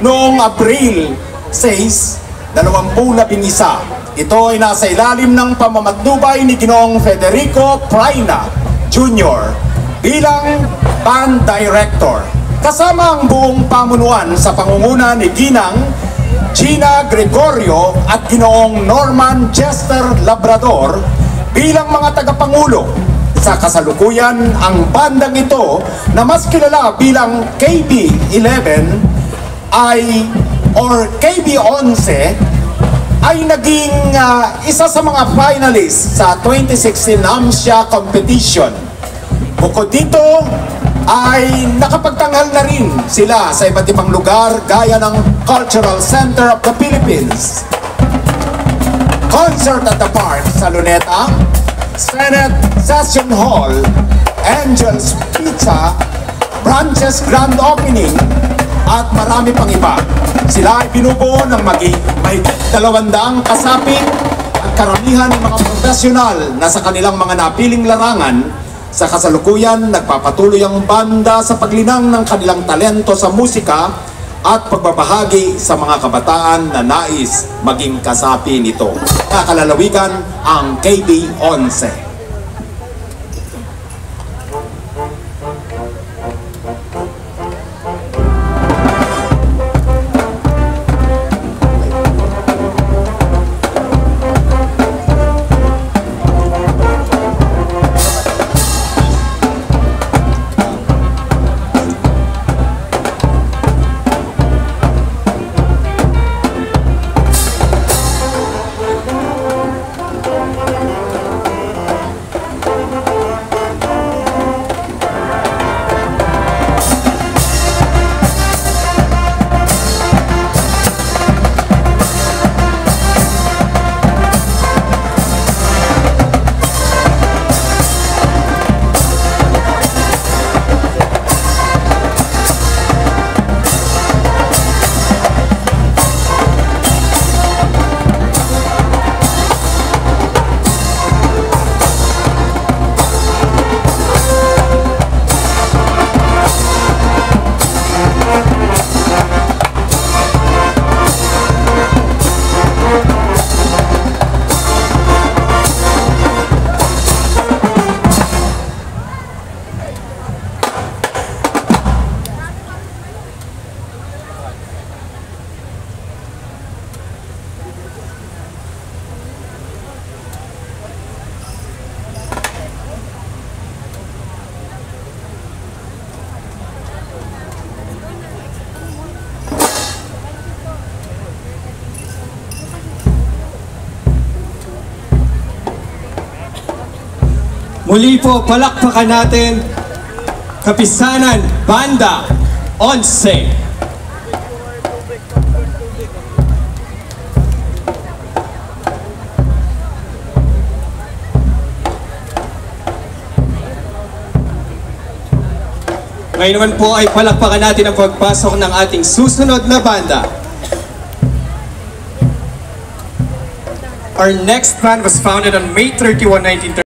Noong Abril 6, 2011, ito ay nasa ilalim ng pamamatnubay ni Ginoong Federico Praina Jr. bilang band director. Kasama ang buong pamunuan sa pangunguna ni Ginang Gina Gregorio at Ginoong Norman Chester Labrador bilang mga tagapangulo. Sa kasalukuyan, ang bandang ito na mas kilala bilang KB11 KB11 ay naging isa sa mga finalists sa 2016 AMSIA competition. Bukod dito ay nakapagtanghal na rin sila sa iba't ibang lugar gaya ng Cultural Center of the Philippines, Concert at the Park sa Luneta, Senate Session Hall, Angel's Pizza, Branches Grand Opening, at marami pang iba. Sila ay binubuo ng may 200 kasapi at karamihan ng mga profesional na sa kanilang mga napiling larangan. Sa kasalukuyan, nagpapatuloy ang banda sa paglinang ng kanilang talento sa musika at pagbabahagi sa mga kabataan na nais maging kasapi nito. Kakalalawigan ang KB11. Muli po, palakpakan natin Kapisanan Banda 11. Ngayon naman po ay palakpakan natin ang pagpasok ng ating susunod na banda. Our next band was founded on May 31, 1930.